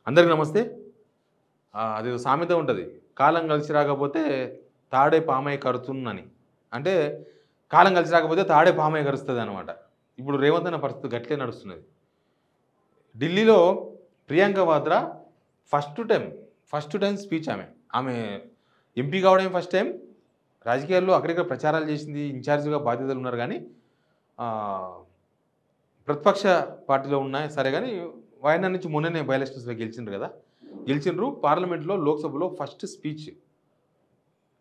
అందరికి నమస్తే. అదేదో సామెత ఉంటది. కాలం కలిసి రాకపోతే తాడే పామై కరుచున్నని. అంటే కాలం కలిసి రాకపోతే తాడే పామై కరుస్తదనమాట. ఇప్పుడు రేవంత్ అన్న పరిస్థితి గట్లే నడుస్తున్నది. ఢిల్లీలో Priyanka Vadra first time speech ఆమె. ఆమె ఎంపీ కావడమే ఫస్ట్ టైం. రాజకీయాల్లో అక్కడిక్కడ ప్రచారాలు చేసింది. ఇన్ఛార్జ్‌గా బాధ్యతలు ఉన్నారు గానీ ఆహ్, ప్రతిపక్ష పార్టీలో ఉన్నాయి సరే గానీ వాయనాడ్ నుంచి మొన్ననే బై ఎలక్షన్స్‌లో గెలిచిండ్రు కదా! గెలిచిండ్రు. పార్లమెంట్‌లో, లోక్‌సభలో ఫస్ట్ స్పీచ్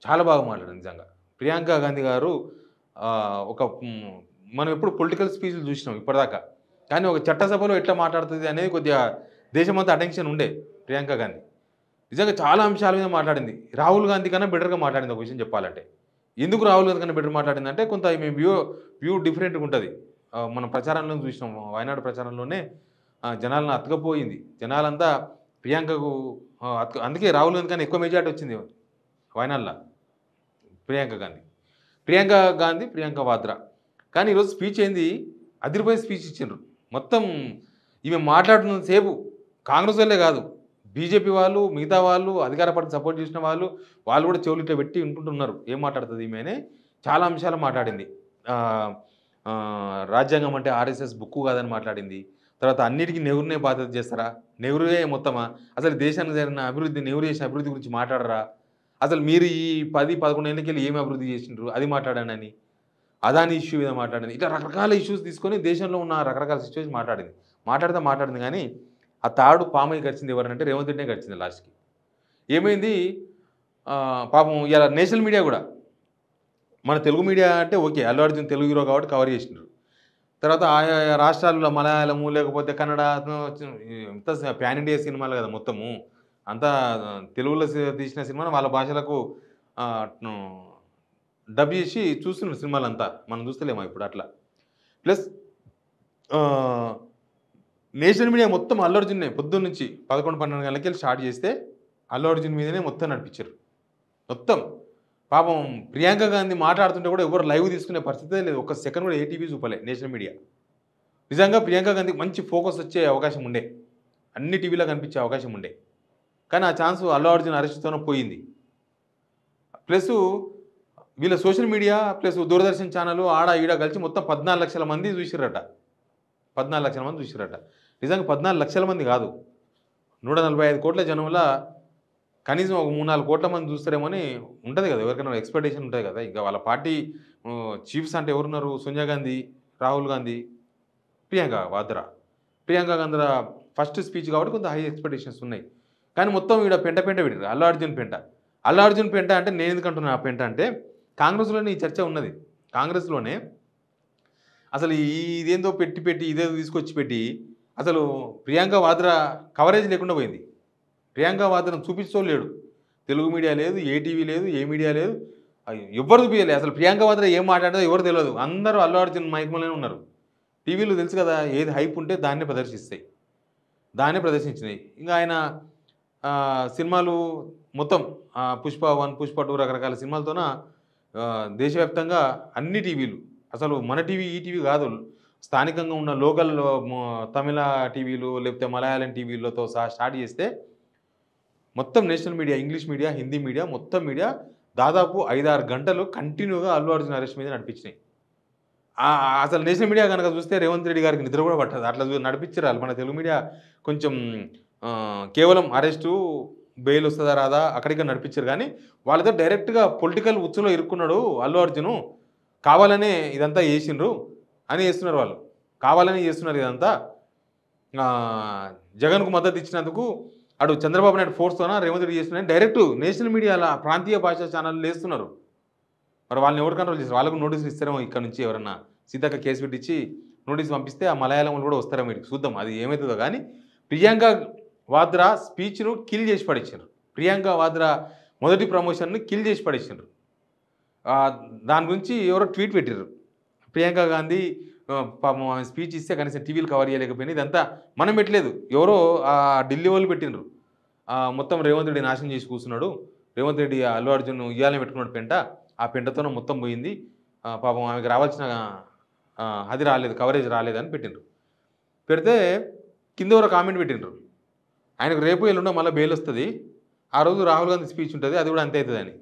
చాలా బాగా మాట్లాడారు నిజంగా. ప్రియాంక గాంధీ గారు ఒక మనం ఎప్పుడు పొలిటికల్ స్పీచ్‌లు చూసినాం ఇప్పటిదాకా. కానీ ఒక చట్టసభలో ఎట్లా మాట్లాడుతది అనేది కొద్దిగా దేశమంతా అటెన్షన్ ఉండే ప్రియాంక గాంధీ. నిజంగా చాలా అంశాల మీద మాట్లాడింది. రాహుల్ గాంధీ కన్నా బెటర్‌గా మాట్లాడింది ఒక విషయం చెప్పాలంటే. ఎందుకు రాహుల్ గాంధీ కన్నా బెటర్ మాట్లాడిందంటే కొంత ఈమె వ్యూ డిఫరెంట్‌గా ఉంటది. మనం ప్రచారంలో చూసినాం. వయనాడు ప్రచారంలోనే జనాలను అతుకపోయింది. జనాలంతా ప్రియాంకకు అందుకే రాహుల్ గాంధీ కన్నా ఎక్కువ మెజారిటీ వచ్చింది వయనాడ్‌ల ప్రియాంక గాంధీ. ప్రియాంక వాద్రా. కానీ ఈరోజు స్పీచ్ ఏంది అదిరిపోయే స్పీచ్ ఇచ్చిండ్రు. మొత్తం ఈమె మాట్లాడుతున్నంత సేపు కాంగ్రెస్ వాళ్ళే కాదు, బీజేపీ వాళ్ళు, మిగతా వాళ్ళు, అధికార పార్టీకి సపోర్ట్ చేసిన వాళ్ళు కూడా చెవులు ఇట్లా పెట్టి వింటుంటున్నారు. ఏం మాట్లాడుతది ఈమె అని చాలా అంశాలు మాట్లాడింది. ఆహ్, రాజ్యాంగం అంటే ఆర్ఎస్ఎస్ బుక్కు కాదని మాట్లాడింది. తర్వాత అన్నిటికి నెహ్రూనే బాధ్యత చేస్తారా? నెహ్రూయే మొత్తమా? అసలు దేశానికి జరిగిన అభివృద్ధి, నెహ్రూ చేసిన అభివృద్ధి గురించి మాట్లాడరా? అసలు మీరు ఈ 10, 11 ఏళ్లకెళ్ళి ఏమి అభివృద్ధి చేసిండ్రు? అది మాట్లాడానని. అదాని ఇష్యూ మీద మాట్లాడింది. ఇట్లా రకరకాల ఇష్యూస్ తీసుకొని దేశంలో ఉన్న రకరకాల సిట్యుయేషన్ మాట్లాడింది. మాట్లాడింది గానీ, ఆ తాడు పామై కరిచింది ఎవరనంటే రేవంత్ రెడ్డినే కరిచింది లాస్ట్‌కి. ఏమైంది పాపం ఇయాల నేషనల్ మీడియా గూడా మన తెలుగు మీడియా అంటే ఓకే. అల్లు అర్జున్ తెలుగు హీరో కాబట్టి కవర్ చేసిండ్రు. తర్వాత ఆయా రాష్ట్రాల్లో మలయాళము లేకపోతే కన్నడ అంతా పాన్ ఇండియా సినిమాలు కదా మొత్తము. అంతా తెలుగులో తీసిన సినిమాను వాళ్ళ భాషలకు ఆహ్, డబ్ చేసి చూస్తున్నారు సినిమాలంతా. మనం చూస్తలేమా ఇప్పుడు అట్లా. ప్లస్ ఆహ్, నేషనల్ మీడియా మొత్తం అల్లు అర్జున్‌నే పొద్దున్నుంచి 11, 12 గంటలకెళ్ళి స్టార్ట్ చేస్తే అల్లు అర్జున్ మీదనే మొత్తం నడిపించారు. మొత్తం. పాపం ప్రియాంక గాంధీ మాట్లాడుతుంటే కూడా ఎవరు లైవ్ తీసుకునే పరిస్థితే లేదు. ఒక్క సెకండ్ కూడా ఏ టీవీ చూపలే నేషనల్ మీడియా. నిజంగా ప్రియాంక గాంధీకి మంచి ఫోకస్ వచ్చే అవకాశం ఉండే. అన్ని టీవీలో కనిపించే అవకాశం ఉండే. కానీ ఆ ఛాన్స్ అల్లు అర్జున్ అరెస్ట్‌తోనే పోయింది. ప్లస్సు వీళ్ళ social media plus Doordarshan channel ఆడ ఈడ కలిసి మొత్తం 14,00,000 మంది చూసిర్రట. 14,00,000 మంది చూసిర్రట. నిజంగా 14,00,000 మంది కాదు. 145,00,00,000 జనంలా కనీసం ఒక 3, 4 కోట్ల మంది చూస్తారేమో అని ఉంటది కదా! ఎవరికైనా ఎక్స్‌పెక్టేషన్ ఉంటది కదా! ఇక వాళ్ళ పార్టీ చీఫ్స్ అంటే ఎవరున్నారు? సోనియా గాంధీ, రాహుల్ గాంధీ, ప్రియాంక వాద్రా. ప్రియాంక గాంధీ ఫస్ట్ స్పీచ్ కాబట్టి కొంత హై ఎక్స్‌పెక్టేషన్స్ ఉన్నాయి. కానీ మొత్తం ఈడ పెంట పెట్టిర్రు. అల్లు అర్జున్ పెంట. అల్లు అర్జున్ పెంట అంటే నేనెందుకంటున్నా ఆ పెంట అంటే కాంగ్రెస్‌లోనే ఈ చర్చ ఉన్నది. కాంగ్రెస్‌లోనే అసలు ఇదేందో పెట్టి ఇదేదో తీసుకొచ్చి పెట్టి అసలు ప్రియాంక వాద్రా కవరేజ్ లేకుండా పోయింది. ప్రియాంక వాద్రాను చూపించేటోడు లేడు. తెలుగు మీడియా లేదు, ఏ టీవీ లేదు, ఏ మీడియా లేదు. ఎవ్వరు చూపియలే. అసలు ప్రియాంక వాద్రా ఏం మాట్లాడదో ఎవరు తెలవదు. అందరూ అల్లు అర్జున్ మైక్‌లోనే ఉన్నారు. టీవీలో తెలుసు కదా! ఏది హైప్ ఉంటే దాన్నే ప్రదర్శిస్తాయి. దాన్నే ప్రదర్శించినాయి. ఇంక ఆయన సినిమాలు మొత్తం 'పుష్ప 1', 'పుష్ప 2' రకరకాల సినిమాలతోన దేశవ్యాప్తంగా అన్ని టీవీలు అసలు మన టీవీ, ఈటీవీ కాదు. స్థానికంగా ఉన్న లోకల్ తమిళ టీవీలు లేకపోతే మలయాళం టీవీలతో సహా స్టార్ట్ చేస్తే మొత్తం national media, English media, Hindi media మొత్తం మీడియా దాదాపు 5, 6 గంటలు కంటిన్యూగా అల్లు అర్జున్ అరెస్ట్ మీద నడిపించినాయి. అసలు నేషనల్ మీడియా గనక చూస్తే రేవంత్ రెడ్డి గారికి నిద్ర కూడా పట్టదు. అట్లా నడిపించిర్రు. మన తెలుగు మీడియా కొంచెం కేవలం అరెస్టు, బెయిల్ వస్తదా రాదా అక్కడిక్కడ నడిపించారు గానీ, వాళ్ళతో డైరెక్ట్‌గా పొలిటికల్ ఉచ్చులో ఇరుక్కున్నాడు అల్లు అర్జును. కావాలనే ఇదంతా చేసిండ్రు అని చేస్తున్నారు వాళ్ళు. కావాలని చేస్తున్నారు ఇదంతా. జగన్‌కు మద్దతు ఇచ్చినందుకు అటు చంద్రబాబు నాయుడు ఫోర్స్‌తోనా రేవంత్ రెడ్డి చేస్తున్నాడని డైరెక్ట్ నేషనల్ మీడియాల ప్రాంతీయ భాషా ఛానెల్‌లు ఏస్తున్నారు. మరి వాళ్ళని ఎవరు కంట్రోల్ చేస్తారు? వాళ్ళకు నోటీసులు ఇస్తారేమో ఇక్కడ నుంచి ఎవరన్నా సీతక్క కేసు పెట్టించి నోటీస్ పంపిస్తే ఆ మలయాళంలో కూడా వస్తారేమో ఈడికి చూద్దాం. అది ఏమైతదో గానీ ప్రియాంక వాద్రా స్పీచ్‌ను కిల్ చేసి పడేసిండ్రు. ప్రియాంక వాద్రా మొదటి ప్రమోషన్‌ని కిల్ చేసి పడేసిండ్రు. దాని గురించి ఎవరో ట్వీట్ పెట్టిర్రు. ప్రియాంక గాంధీ పాపం ఆమె స్పీచ్ ఇస్తే కనీసం టీవీలు కవర్ చేయలేకపోయింది. ఇదంతా మనం పెట్టలేదు. ఎవరో ఢిల్లీ వాళ్ళు పెట్టిండ్రు. మొత్తం రేవంత్ రెడ్డి నాశనం చేసి కూర్చున్నాడు. రేవంత్ రెడ్డి అల్లు అర్జున్ ఉయ్యాలనే పెట్టుకున్నాడు పెంట. ఆ పెంటతోనే మొత్తం పోయింది. పాపం ఆమెకు రావాల్సిన అది రాలేదు, కవరేజ్ రాలేదని పెట్టిండ్రు. పెడితే కింద ఎవరో కామెంట్ పెట్టిండ్రు. ఆయనకు రేపు ఎల్లుండో మళ్ళీ బెయిల్ వస్తుంది. ఆ రోజు రాహుల్ గాంధీ స్పీచ్ ఉంటుంది, అది కూడా అంతే అవుతుందని.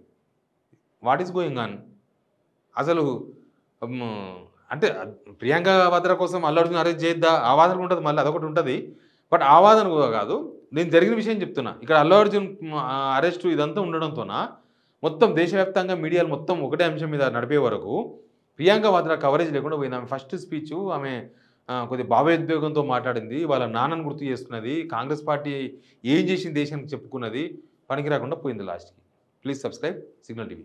What is going on? అసలు హ్మ్, అంటే ప్రియాంక వాద్రా కోసం అల్లు అర్జున్ అరెస్ట్ చేద్దా ఆ వాదన ఉంటుంది, మళ్ళీ అదొకటి ఉంటుంది. బట్ ఆ వాదన కూడా కాదు. నేను జరిగిన విషయం చెప్తున్నా. ఇక్కడ అల్లు అర్జున్ అరెస్టు ఇదంతా ఉండడంతోన మొత్తం దేశవ్యాప్తంగా మీడియాలు మొత్తం ఒకటే అంశం మీద నడిపే వరకు ప్రియాంక వాద్రా కవరేజ్ లేకుండా పోయింది. ఆమె ఫస్ట్ స్పీచు ఆమె కొద్దిగా భావోద్వేగంతో మాట్లాడింది. వాళ్ళ నాన్నను గుర్తు చేసుకున్నది. కాంగ్రెస్ పార్టీ ఏం చేసింది దేశానికి చెప్పుకున్నది. పనికి రాకుండా పోయింది లాస్ట్‌కి. Please subscribe signal TV.